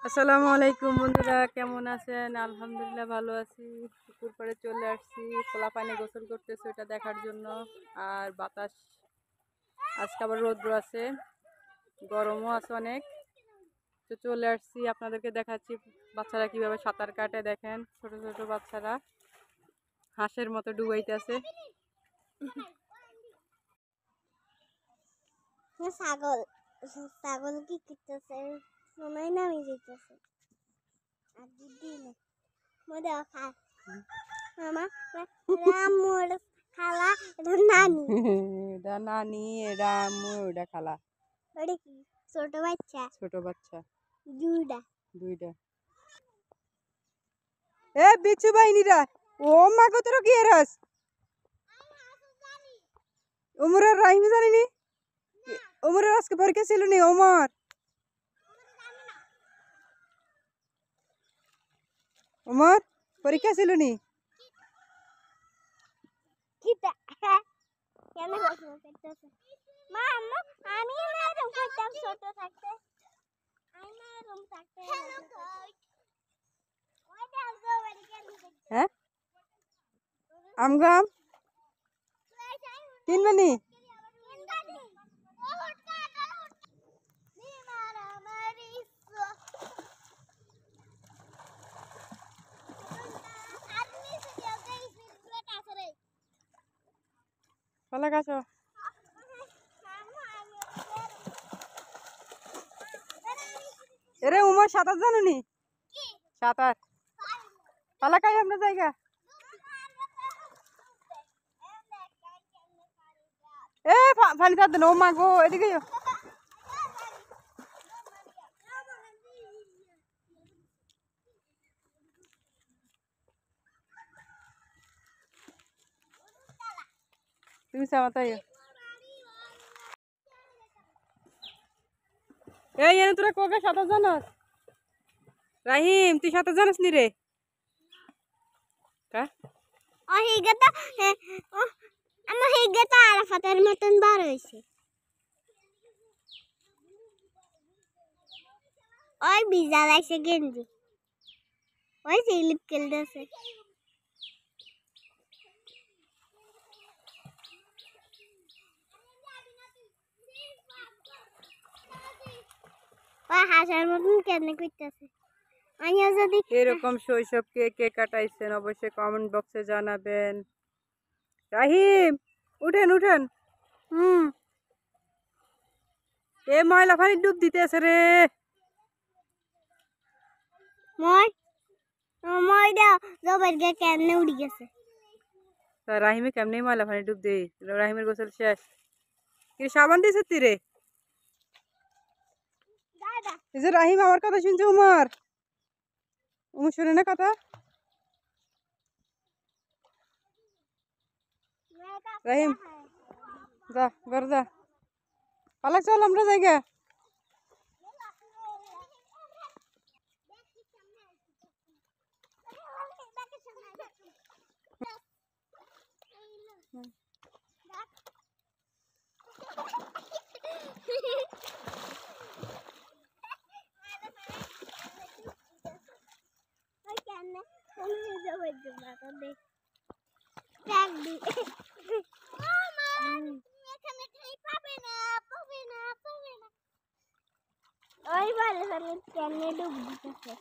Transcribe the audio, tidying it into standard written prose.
আসসালামু আলাইকুম বন্ধুরা, কেমন আছেন? আলহামদুলিল্লাহ ভালো আছি। পুকুর পাড়ে চলে আসছি, খোলা পানি গোসল করতেছে ওটা দেখার জন্য। আর বাতাস, আজকে আবার রৌদ্র আছে, গরমও আছে অনেক। তো চলে আসছি, আপনাদেরকে দেখাচ্ছি বাচ্চারা কিভাবে সাঁতার কাটে। দেখেন ছোট ছোট বাচ্চারা হাঁসের মতো ডুবাইতেছে। ছাগল ছাগল কি করতেছে? সময় নামে যেতেছে আর দিদি না মোদে খা মামা রামুর খালা এটা নানি এটা নানি, এটা আম্মু, এটা খালা। ওটা কি ছোট বাচ্চা? ছোট বাচ্চা দুইটা দুইটা। এ বিচ্ছু বাহিনীরা, ও মা গো তোর কি এরাস? ওমরের রাহিম জানিনি? ওমরের আজকে পরীক্ষা ছিল নি? ওমর ওমর পরীক্ষা ছিল নি? কিটা কেন প্রশ্ন করতেছে? মা আম্মু আমি না এরকম করতাম ছোট থাকতে, আমি না এরকম থাকতে। হ্যাঁ আমগাম কিনবে নি? কলা গাছ এরে উমর সাঁতার জানো নি? সাঁতার পালা খাই আপনার জায়গা। এ পানি তার দেন, ও মা গো এদিকে তুমি সামাতাই। এই এনে তোরা কোকে সাঁতার জানাস? রাহিম তুই সাঁতার জানাস নি রে? কা আমার হিগেটা আরাফাতের মতন বার হয়েছে। ওই ভিজা লাগছে গেঞ্জি, ওই স্লিপ খেলতেছে। ওই হাসার মতন কেন করতেছে? যদি এরকম শৈশব কে কে কাটাইছেন অবশ্যই কমেন্ট বক্সে জানাবেন। রাহিম উঠেন উঠেন। এ ময়লা পানি ডুব দিতেছে রে। মই মই দাও জবার গে কেমনে উড়ি গেছে। তা রাহিমে কেমনে ময়লা পানি ডুব দে? রাহিমের গোসল শেষ। কি সাবান দিছ তুই রে? এই যে রাহিম আমার কথা শুনছে, উমর উমর শুনে না কথা? রাহিম যা ঘর যা, পালাক চল আমরা জায়গা। ওই বলে কেমনে ডুব দিতেছে।